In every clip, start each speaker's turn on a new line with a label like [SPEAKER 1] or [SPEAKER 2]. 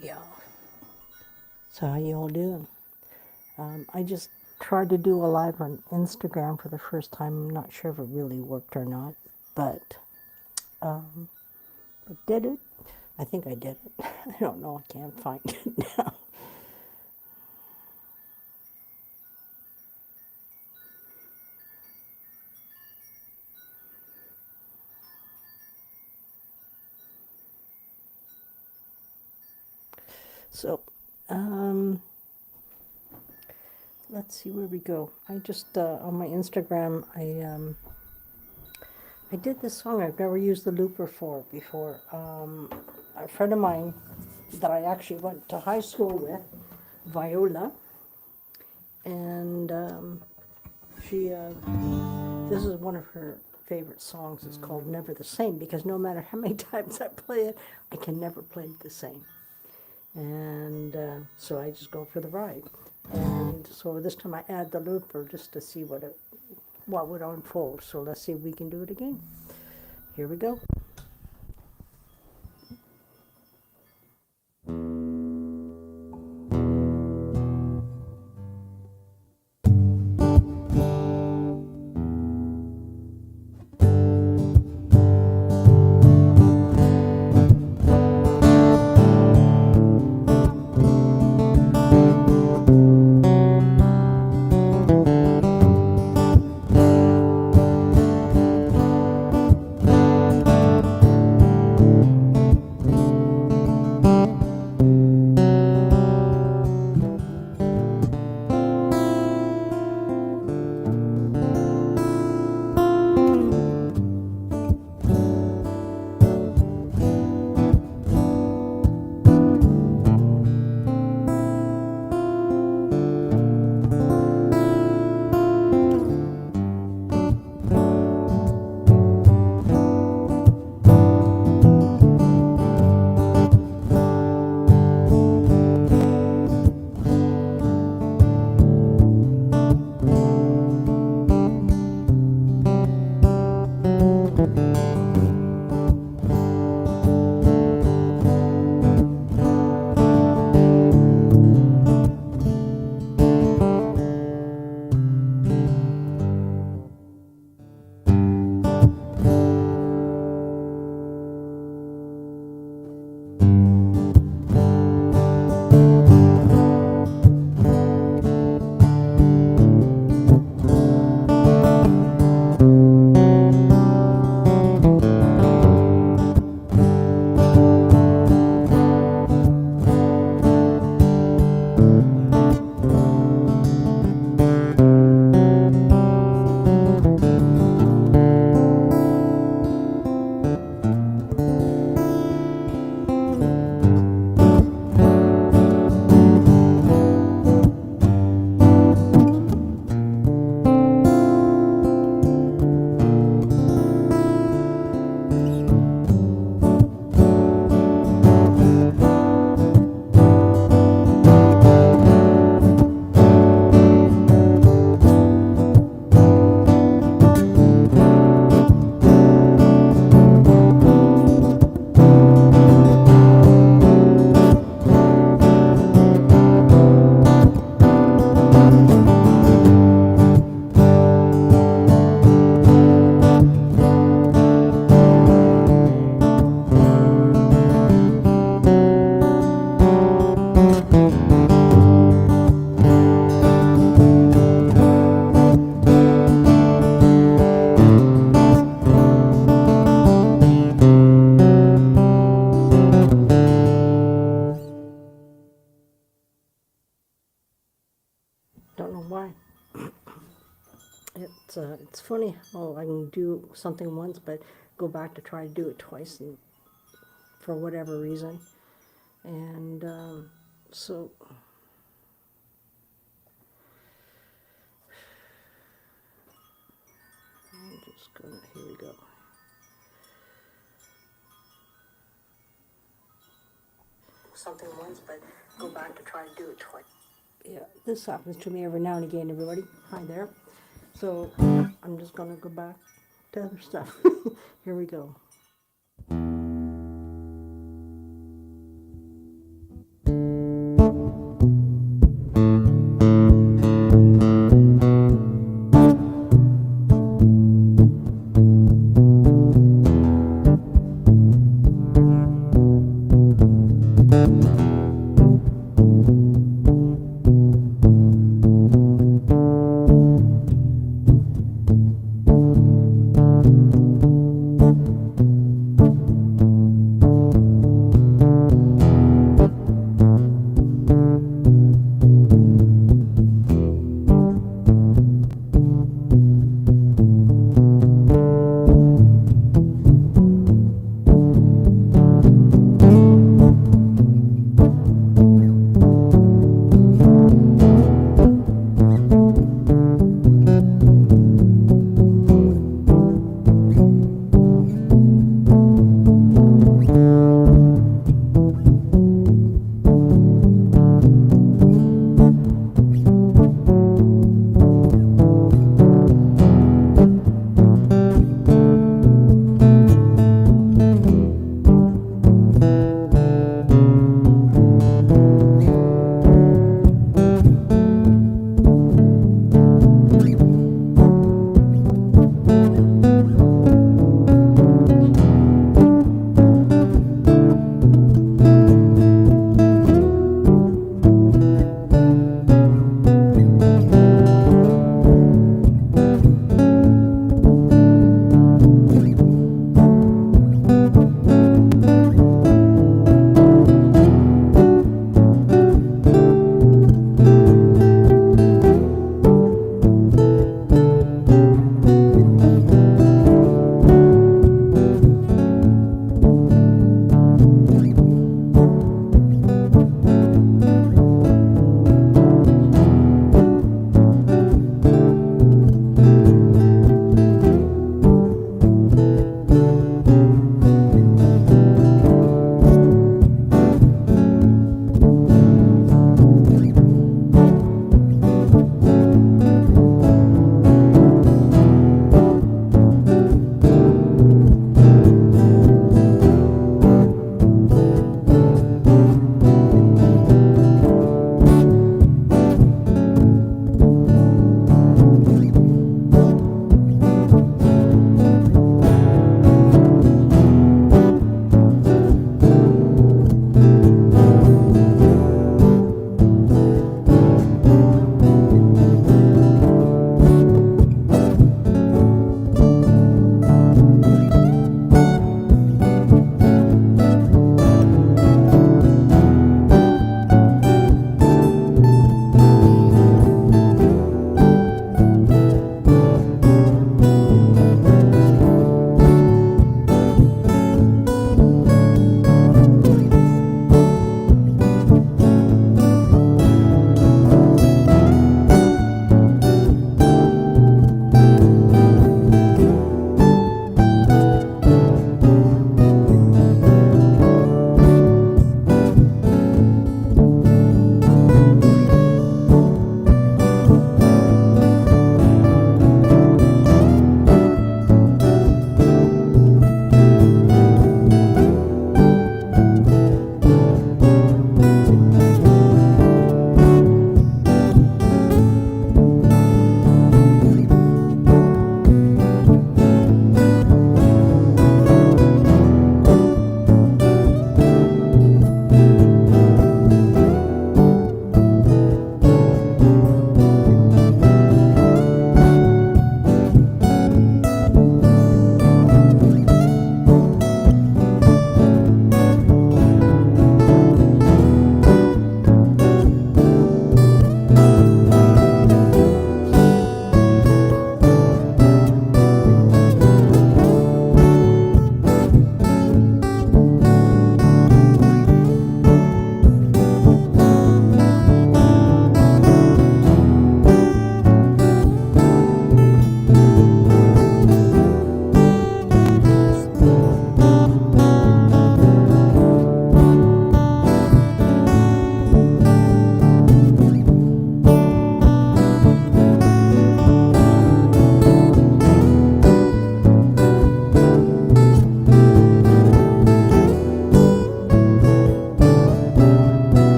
[SPEAKER 1] Yeah. So how you all doing? I just tried to do a live on Instagram for the first time. I'm not sure if it really worked or not, but I did it. I think I did it. I don't know. I can't find it now. So, let's see where we go. I just on my Instagram, I did this song I've never used the looper for before. A friend of mine that I actually went to high school with, Viola, and she this is one of her favorite songs. It's called Never the Same, because no matter how many times I play it, I can never play it the same. And so I just go for the ride. And so this time I add the looper just to see what would unfold. So let's see if we can do it again. Here we go. Don't know why. It's funny how I can do something once, but go back to try to do it twice, and for whatever reason. And so I'm just gonna, here we go. Something once, but go back to try to do it twice. Yeah, this happens to me every now and again, everybody. Hi there. So I'm just gonna go back to other stuff. Here we go.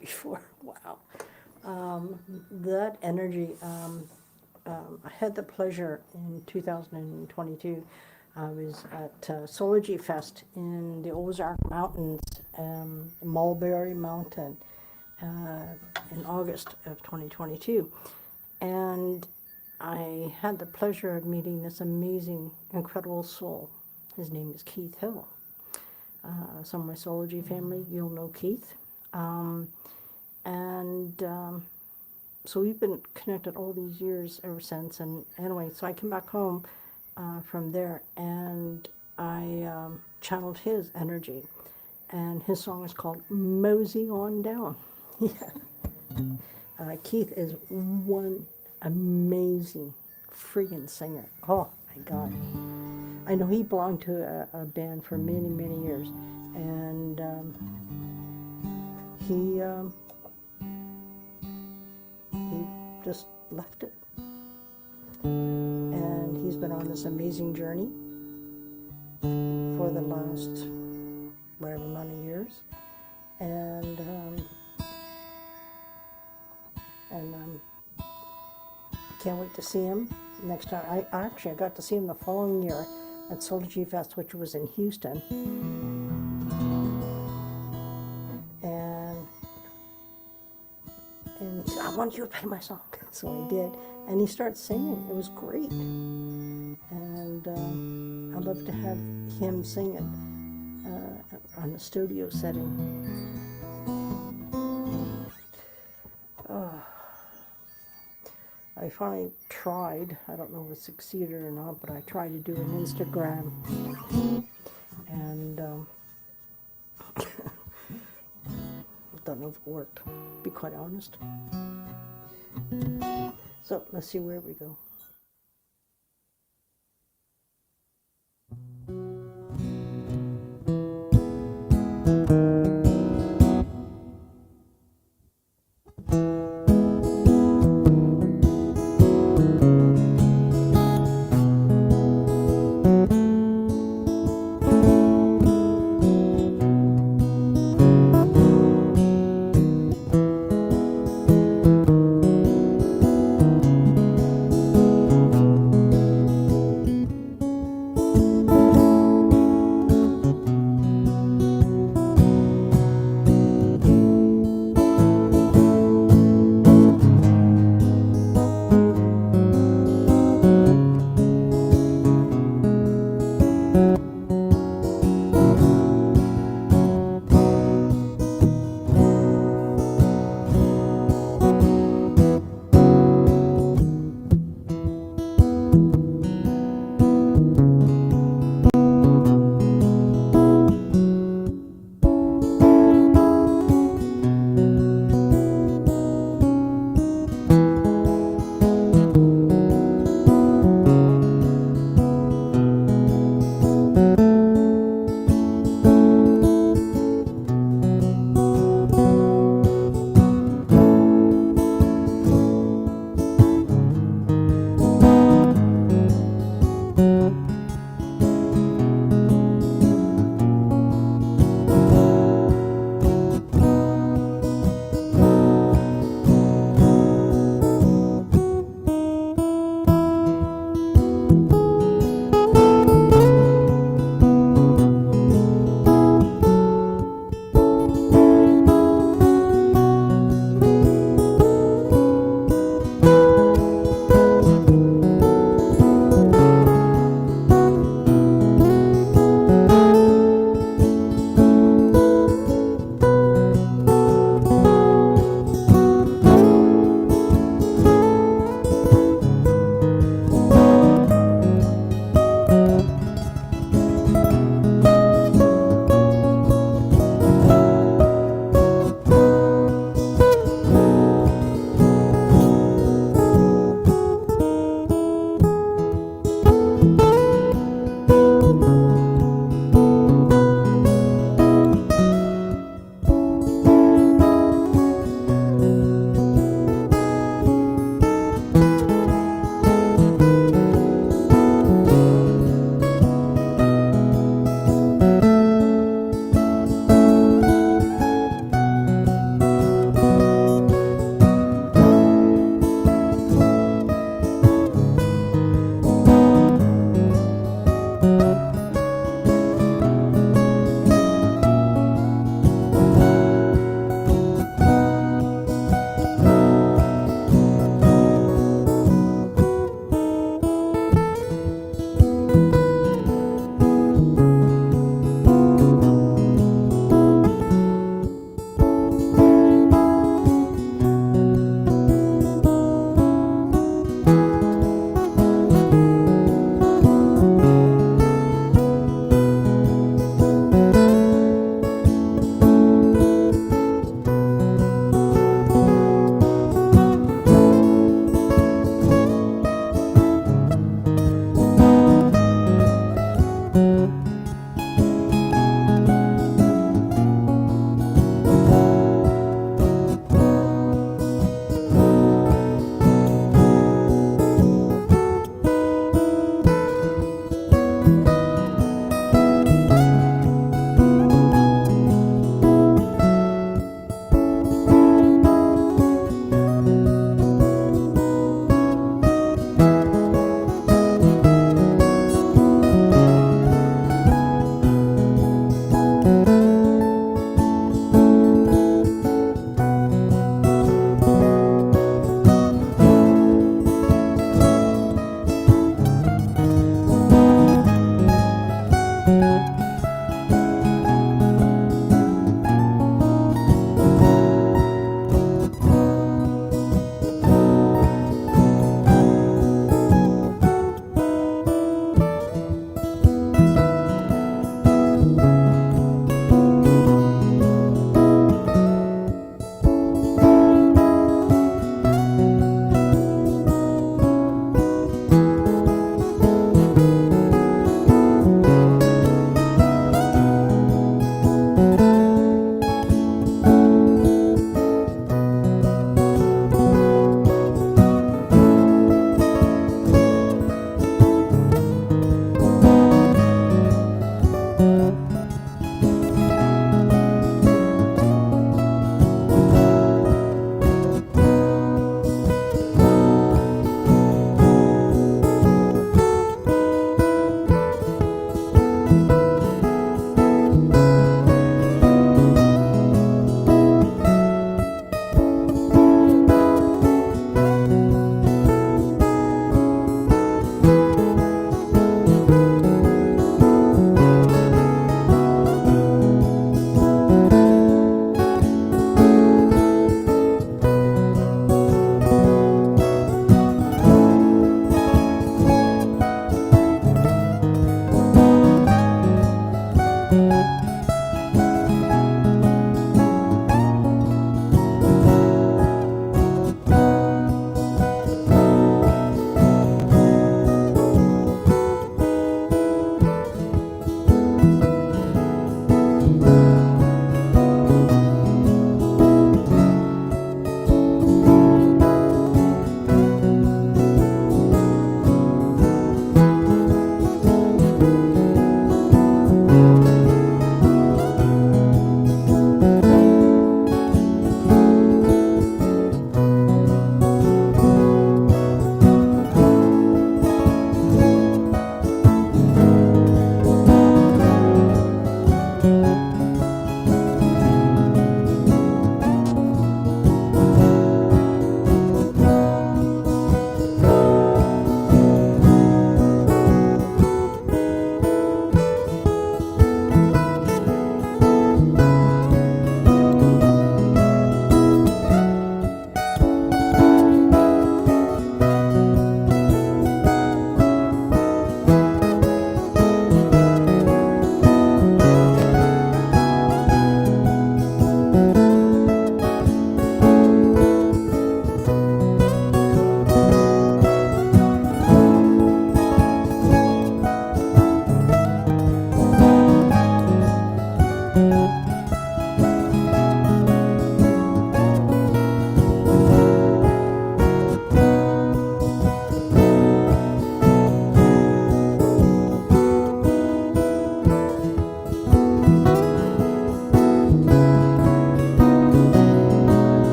[SPEAKER 1] before. Wow. That energy, I had the pleasure in 2022. I was at Soulful Fest in the Ozark Mountains, Mulberry Mountain, in August of 2022. And I had the pleasure of meeting this amazing, incredible soul. His name is Keith Hill. Some of my Soulology family, you'll know Keith. So we've been connected all these years ever since. And anyway, so I came back home from there, and I channeled his energy. And his song is called Mosey On Down. Yeah. Keith is one amazing friggin' singer. Oh my God. I know he belonged to a band for many, many years, and he just left it. And he's been on this amazing journey for the last whatever amount of years, and can't wait to see him next time. I got to see him the following year at Soulful Fest, which was in Houston. And he said, I want you to play my song. So I did. And he started singing. It was great. And I'd love to have him sing it on the studio setting. I finally tried, I don't know if it succeeded or not, but I tried to do an Instagram, and don't know if it worked, to be quite honest. So let's see where we go.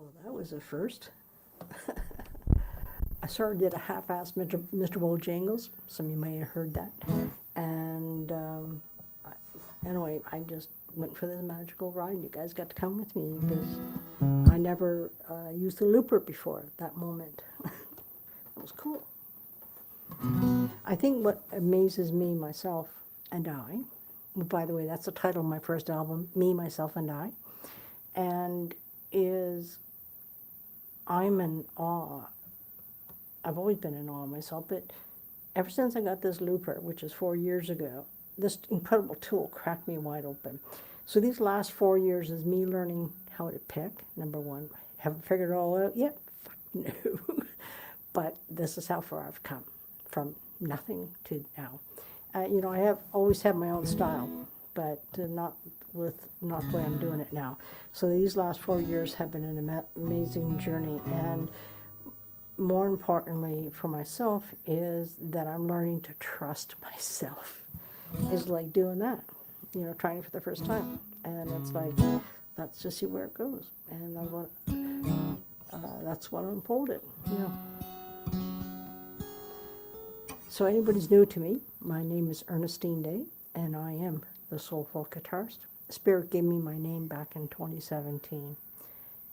[SPEAKER 1] Well, that was a first. I sort of did a half-assed Mr. Bojangles. Some of you may have heard that. And anyway, I just went for this magical ride. You guys got to come with me because I never used the looper before at that moment. It was cool. I think what amazes me, myself, and I, by the way, that's the title of my first album, Me, Myself, and I, and is I'm in awe. I've always been in awe of myself, but ever since I got this looper, which is 4 years ago, this incredible tool cracked me wide open. So these last 4 years is me learning how to pick, number one. Haven't figured it all out yet? Fuck no. But this is how far I've come, from nothing to now. You know, I have always had my own style, but not the way I'm doing it now. So these last 4 years have been an amazing journey, and more importantly for myself is that I'm learning to trust myself. It's like doing that, you know, trying it for the first time, and it's like, let's just see where it goes, and that's what unfolded, you know. So anybody's new to me, my name is Ernestine Day, and I am the Soulful Guitarist. Spirit gave me my name back in 2017,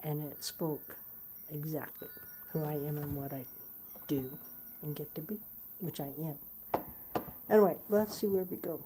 [SPEAKER 1] and it spoke exactly who I am and what I do and get to be, which I am. Anyway, let's see where we go.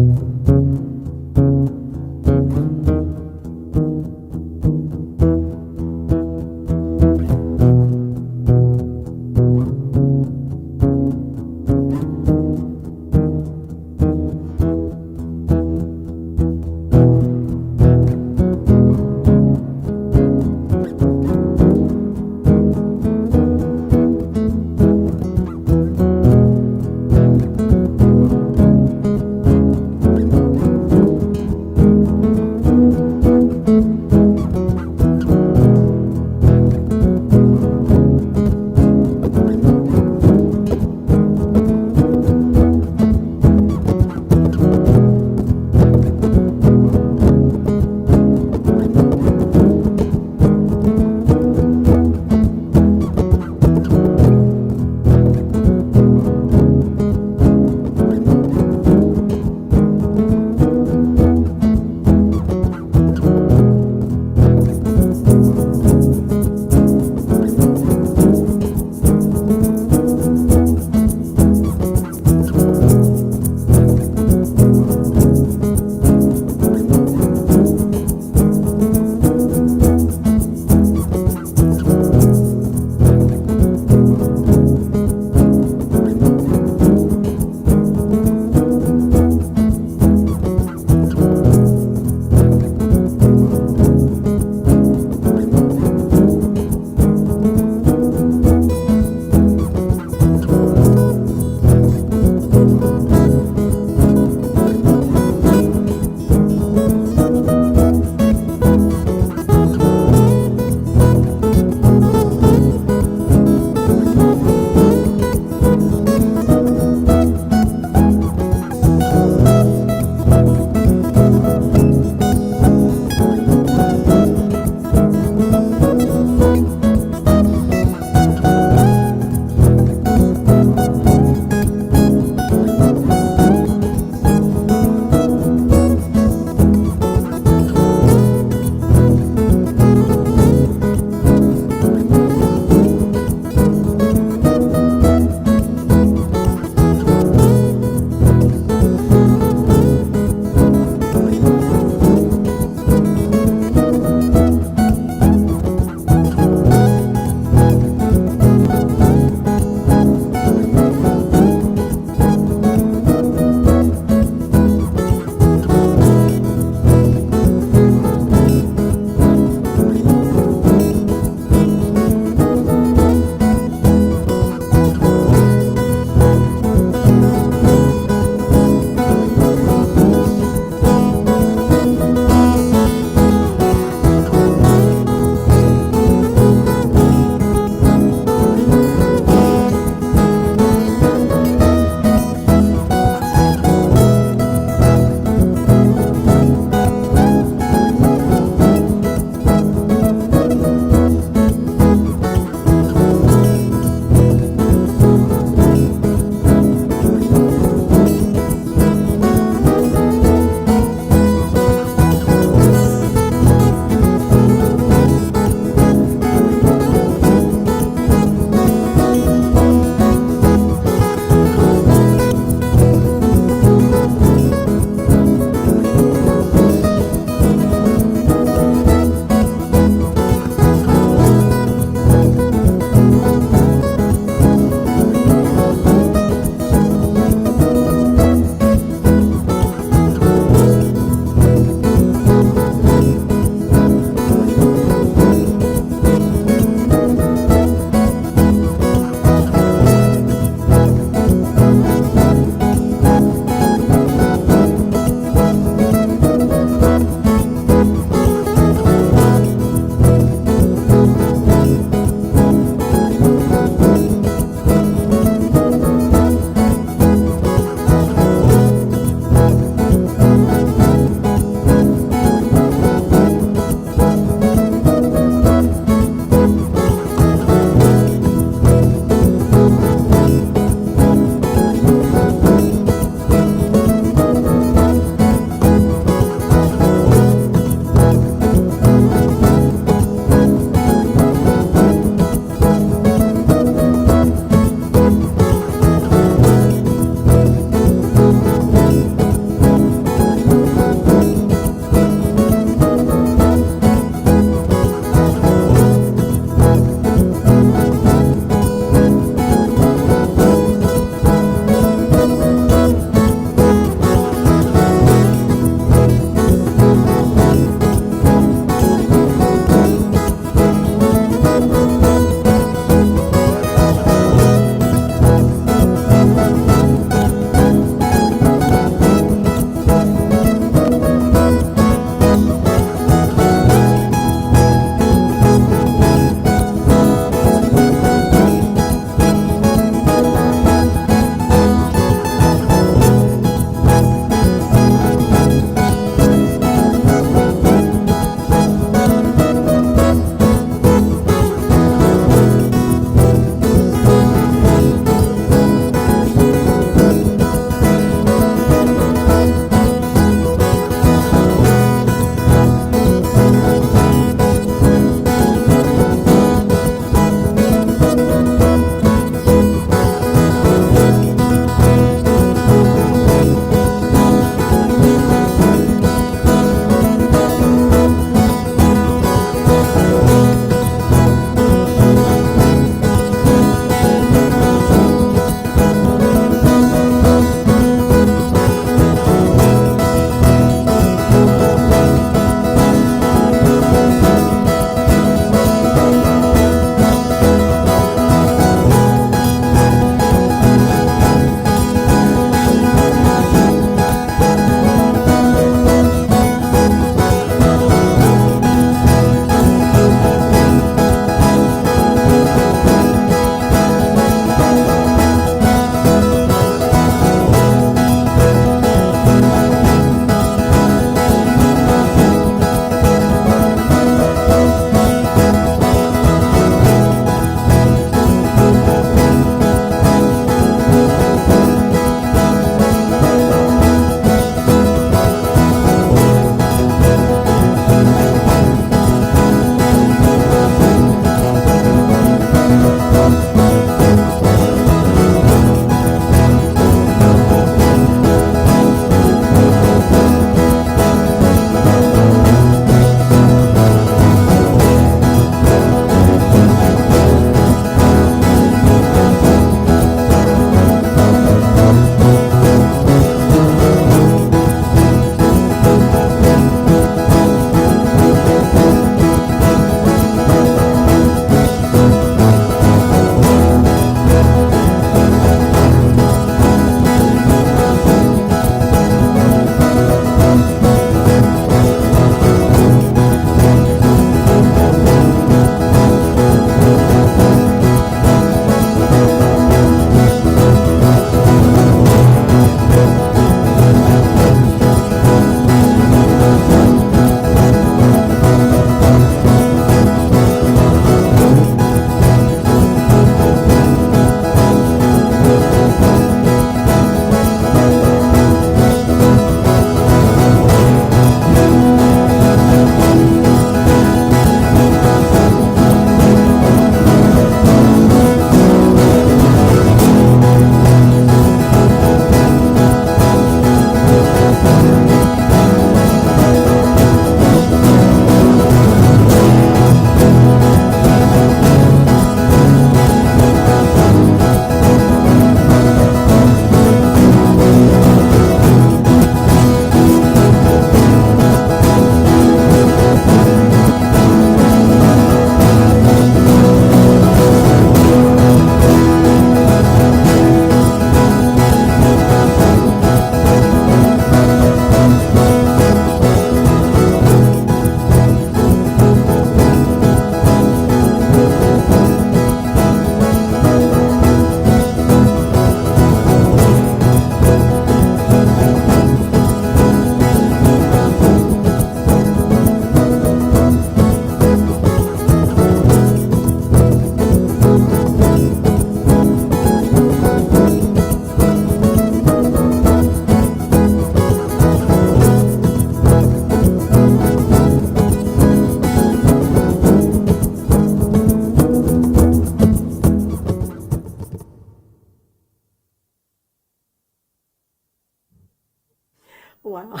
[SPEAKER 1] Wow.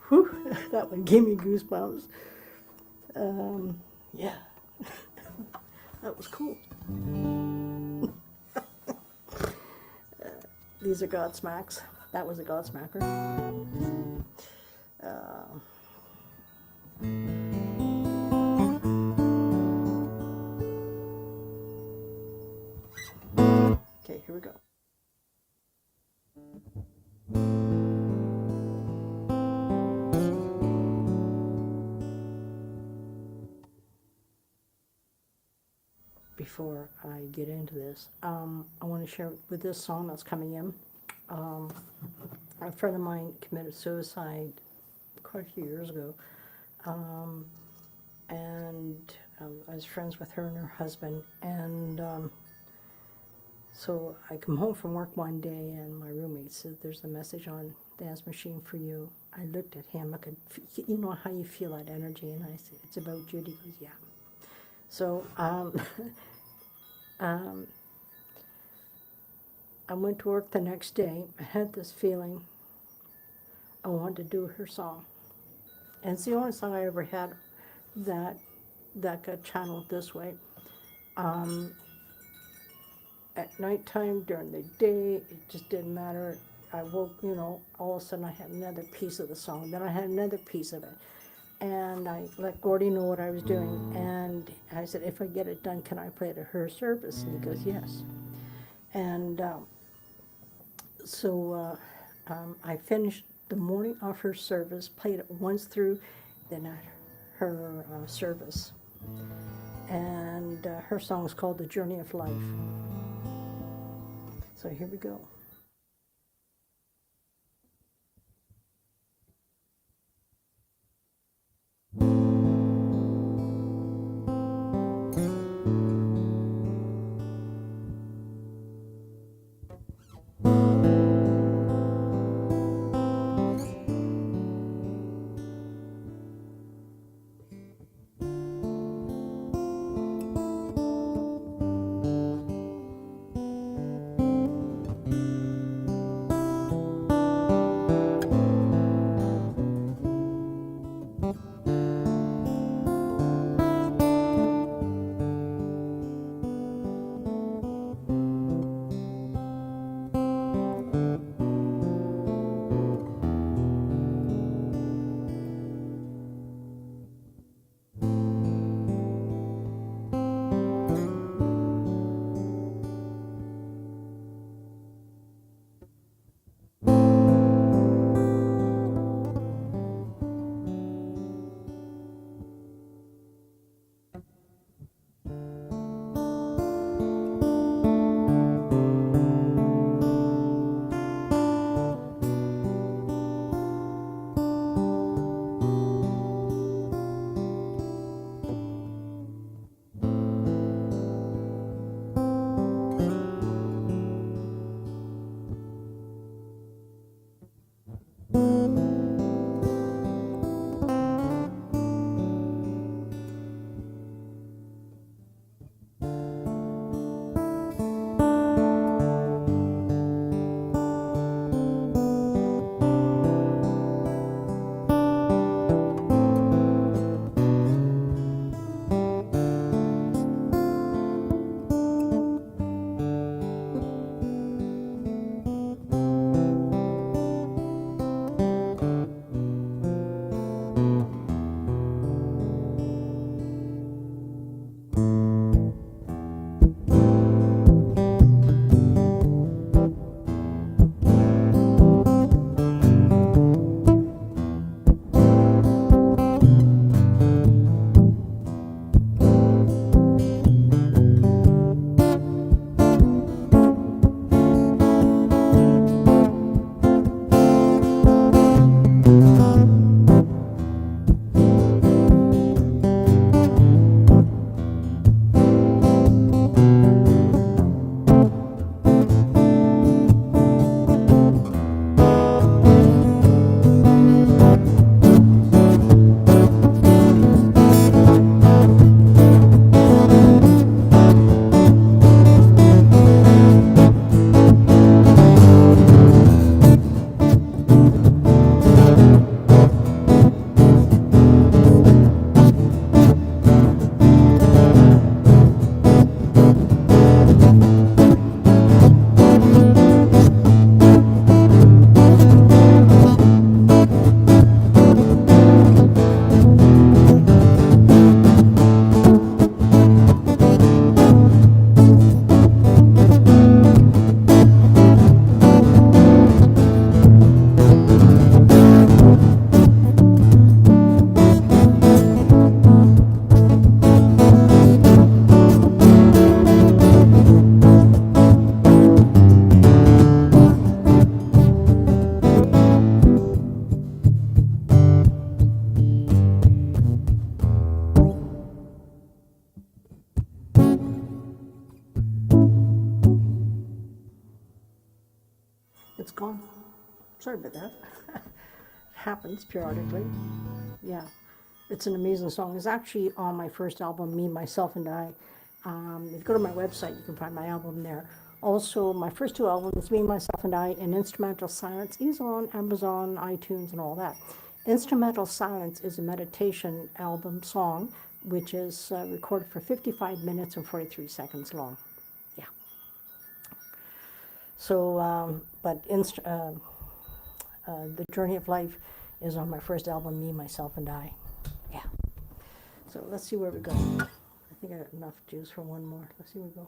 [SPEAKER 1] Whew, that one gave me goosebumps. Yeah, that was cool. These are Godsmacks. That was a Godsmacker. Okay, here we go. Before I get into this, I want to share with this song that's coming in. A friend of mine committed suicide quite a few years ago, and I was friends with her and her husband, and so I come home from work one day, and my roommate said, "There's a message on the dance machine for you." I looked at him. I could, you know how you feel that energy, and I said, "It's about Judy." He goes, "Yeah." So I went to work the next day. I had this feeling I wanted to do her song, and it's the only song I ever had that got channeled this way. At nighttime, during the day, it just didn't matter. I woke, all of a sudden I had another piece of the song. Then I had another piece of it. And I let Gordy know what I was doing. And I said, if I get it done, can I play it at her service? And he goes, yes. And I finished the morning of her service, played it once through, then at her service. And her song is called The Journey of Life. So here we go. It's gone. Sorry about that. Happens periodically. Yeah, it's an amazing song. It's actually on my first album, Me, Myself, and I. If you go to my website, you can find my album there. Also, my first two albums, Me, Myself, and I, and Instrumental Silence, is on Amazon, iTunes, and all that. Instrumental Silence is a meditation album song, which is recorded for 55 minutes and 43 seconds long. Yeah. So, The Journey of Life is on my first album, Me, Myself, and I. Yeah. So let's see where we go. I think I got enough juice for one more. Let's see where we go.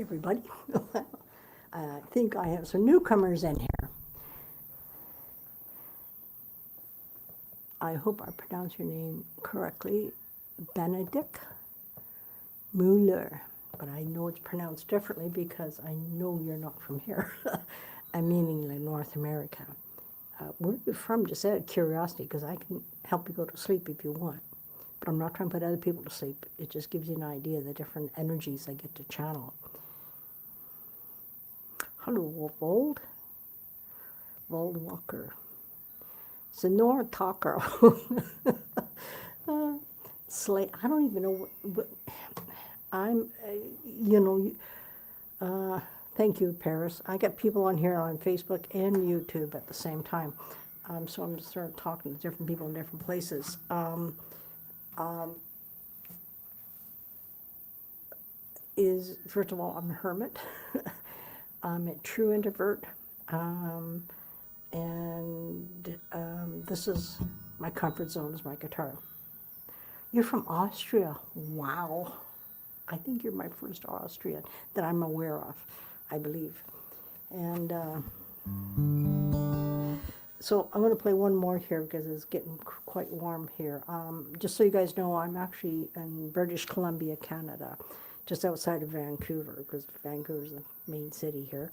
[SPEAKER 1] everybody. I think I have some newcomers in here. I hope I pronounce your name correctly. Benedict Mueller. But I know it's pronounced differently because I know you're not from here. I'm meaning like North America. Where are you from? Just out of curiosity, because I can help you go to sleep if you want. But I'm not trying to put other people to sleep. It just gives you an idea of the different energies I get to channel. Hello, Vold. Vold Walker. Sonora Talker. Slay. I don't even know what I'm, thank you, Paris. I got people on here on Facebook and YouTube at the same time. So I'm just sort of talking to different people in different places. First of all, I'm a hermit. I'm a true introvert. This is my comfort zone is my guitar. You're from Austria. Wow. I think you're my first Austrian that I'm aware of, I believe. And so I'm going to play one more here because it's getting quite warm here. Just so you guys know, I'm actually in British Columbia, Canada, just outside of Vancouver, because Vancouver is the main city here.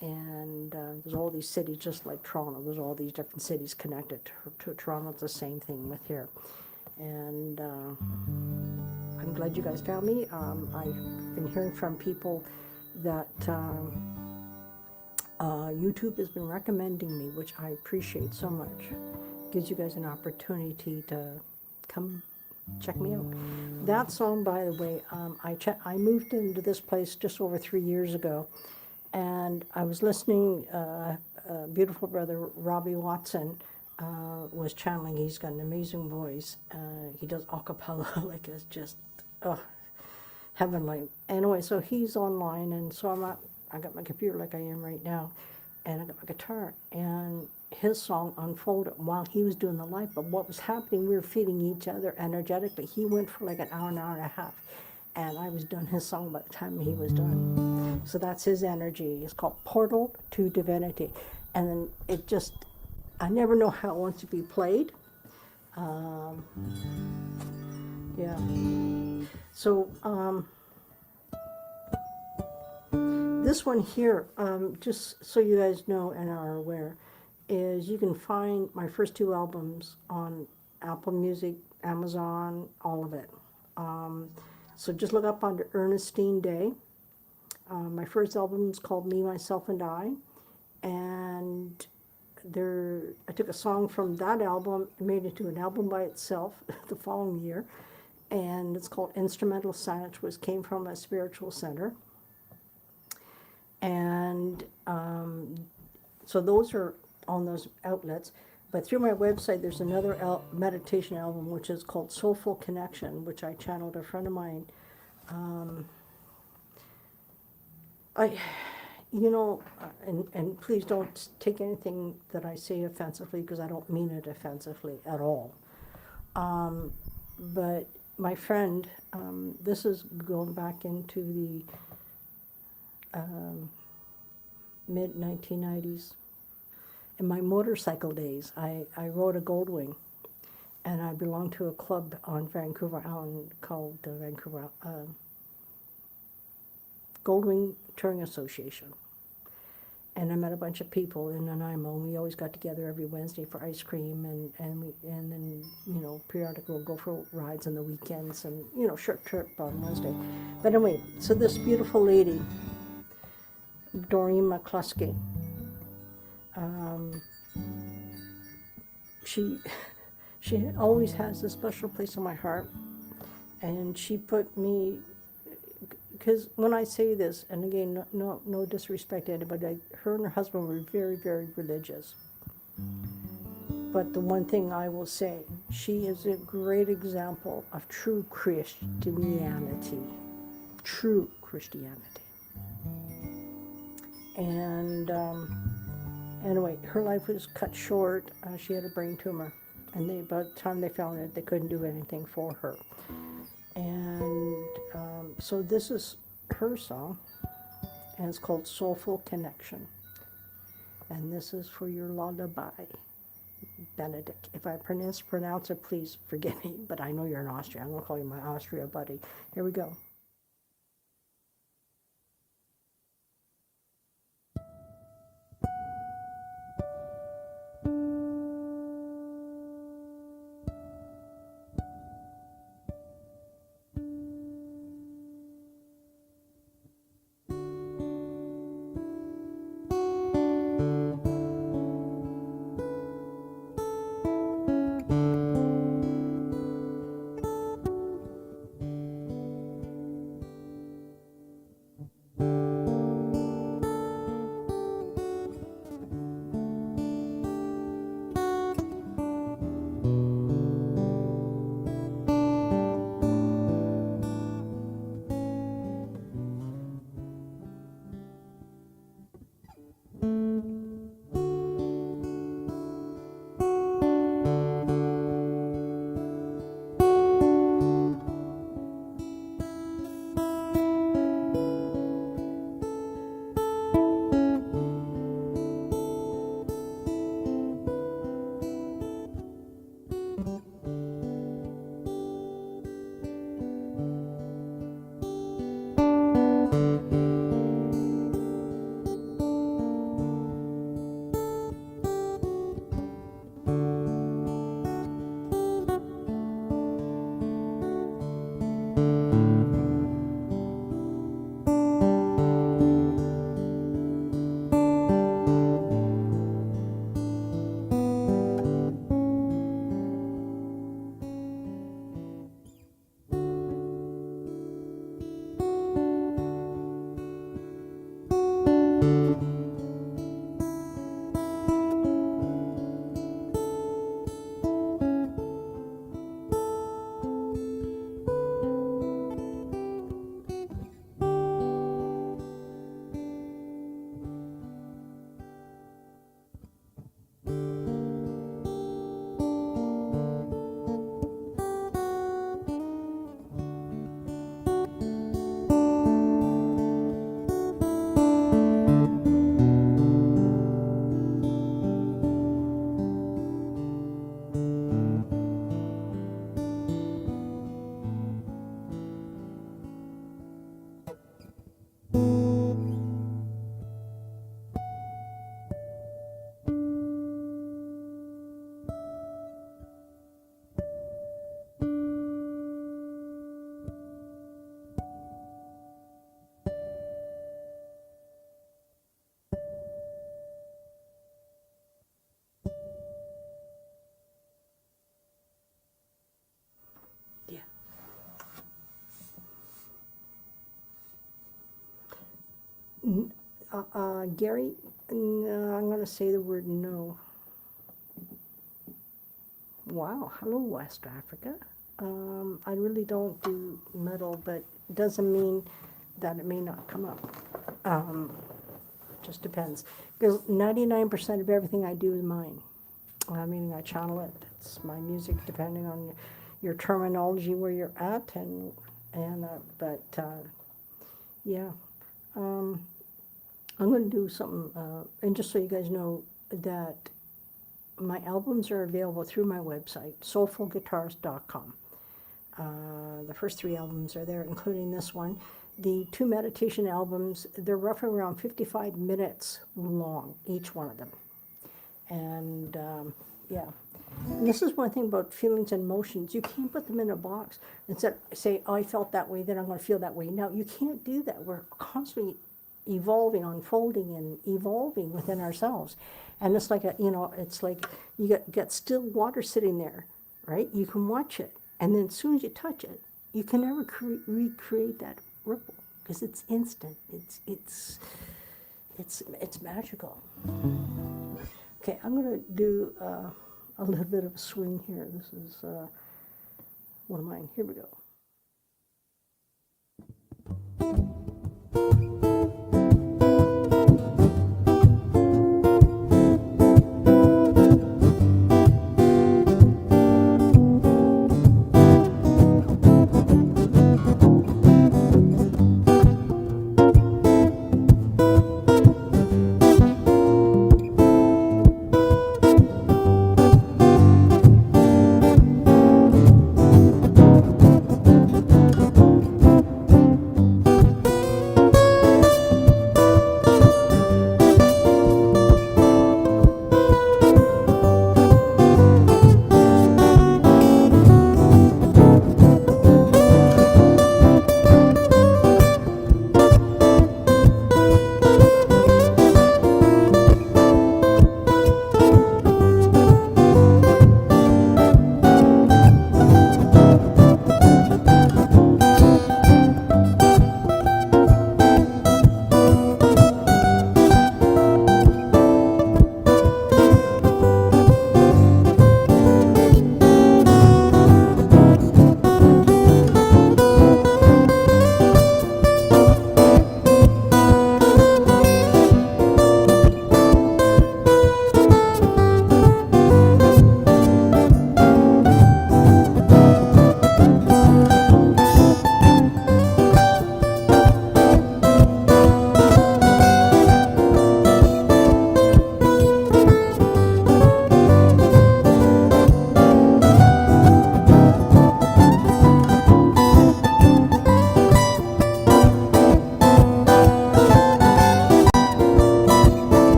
[SPEAKER 1] And there's all these cities just like Toronto. There's all these different cities connected to Toronto. It's the same thing with here. And I'm glad you guys found me. I've been hearing from people that YouTube has been recommending me, which I appreciate so much. Gives you guys an opportunity to come check me out. That song, by the way, I moved into this place just over 3 years ago, and I was listening, beautiful brother Robbie Watson was channeling. He's got an amazing voice. He does a cappella, like it's just heavenly. Anyway, so he's online, and so I got my computer like I am right now, and I got my guitar, and his song unfolded while he was doing the live. But what was happening, we were feeding each other energetically. He went for like an hour and a half, and I was done his song by the time he was done. So that's his energy. It's called Portal to Divinity. And then it just, I never know how it wants to be played. Yeah. So, this one here, just so you guys know and are aware, is you can find my first 2 albums on Apple Music, Amazon, all of it. So just look up under Ernestine Day. My first album is called Me, Myself, and I. And I took a song from that album and made it into an album by itself the following year. And it's called Instrumental Silence, which came from a spiritual center. And so those are on those outlets. But through my website, there's another meditation album, which is called Soulful Connection, which I channeled a friend of mine. And please don't take anything that I say offensively, because I don't mean it offensively at all. But my friend, this is going back into the mid-1990s. In my motorcycle days, I rode a Goldwing, and I belonged to a club on Vancouver Island called the Vancouver Goldwing Touring Association. And I met a bunch of people in Nanaimo, and we always got together every Wednesday for ice cream, and then, periodically we'll go for rides on the weekends, and, short trip on Wednesday. But anyway, so this beautiful lady, Doreen McCluskey, she always has a special place in my heart, and she put me, because when I say this, and again, no disrespect to anybody, her and her husband were very, very religious. But the one thing I will say, she is a great example of true Christianity. True Christianity. And anyway, her life was cut short. She had a brain tumor. And by the time they found it, they couldn't do anything for her. And so this is her song. and it's called Soulful Connection. And this is for your lullaby, Benedict. If I pronounce it, please forgive me, but I know you're in Austria. I'm going to call you my Austria buddy. Here we go. Yeah. Gary, I'm going to say the word no. Wow. Hello, West Africa. I really don't do metal, but it doesn't mean that it may not come up. Just depends. Because 99% of everything I do is mine. Meaning I channel it. It's my music, depending on your terminology where you're at, yeah. I'm going to do something, and just so you guys know that my albums are available through my website, soulfulguitarist.com. The first 3 albums are there, including this one. The 2 meditation albums, they're roughly around 55 minutes long, each one of them. And yeah, and this is one thing about feelings and emotions. You can't put them in a box and say, oh, I felt that way, then I'm going to feel that way. No, you can't do that. We're constantly evolving, unfolding, and evolving within ourselves. And it's like it's like you get still water sitting there, right? You can watch it, and then as soon as you touch it, you can never recreate that ripple because it's instant. It's magical. Okay, I'm going to do a little bit of a swing here. This is one of mine. Here we go.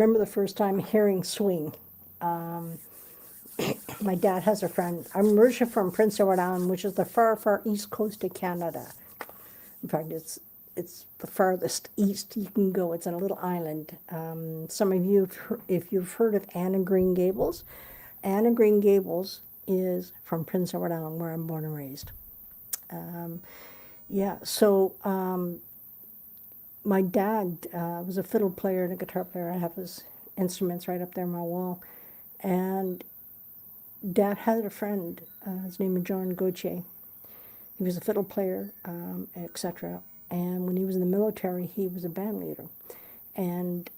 [SPEAKER 1] remember the first time hearing swing. My dad has a friend. I'm originally from Prince Edward Island, which is the far, far east coast of Canada. In fact, it's the farthest east you can go. It's on a little island. Some of you, if you've heard of Anne of Green Gables, Anne of Green Gables is from Prince Edward Island, where I'm born and raised. Yeah, so my dad was a fiddle player and a guitar player. I have his instruments right up there on my wall. And Dad had a friend, his name was John Gauthier. He was a fiddle player, etc. And when he was in the military, he was a band leader. And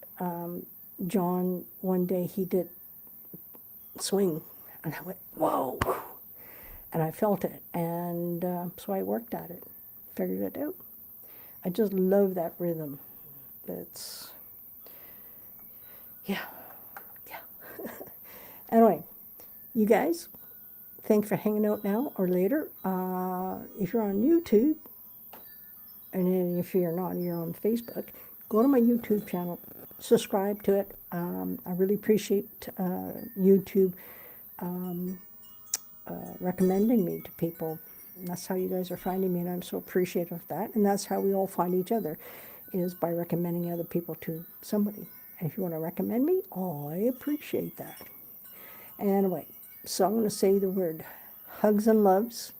[SPEAKER 1] John, one day, he did swing. And I went, whoa. And I felt it. And so I worked at it, figured it out. I just love that rhythm. It's, yeah. Anyway, you guys, thanks for hanging out now or later. If you're on YouTube, and then if you're not, you're on Facebook, go to my YouTube channel, subscribe to it. I really appreciate YouTube recommending me to people. And that's how you guys are finding me, and I'm so appreciative of that. And that's how we all find each other, is by recommending other people to somebody. And if you want to recommend me, oh, I appreciate that. Anyway, so I'm going to say the word hugs and loves,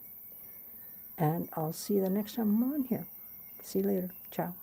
[SPEAKER 1] and I'll see you the next time I'm on here. See you later. Ciao.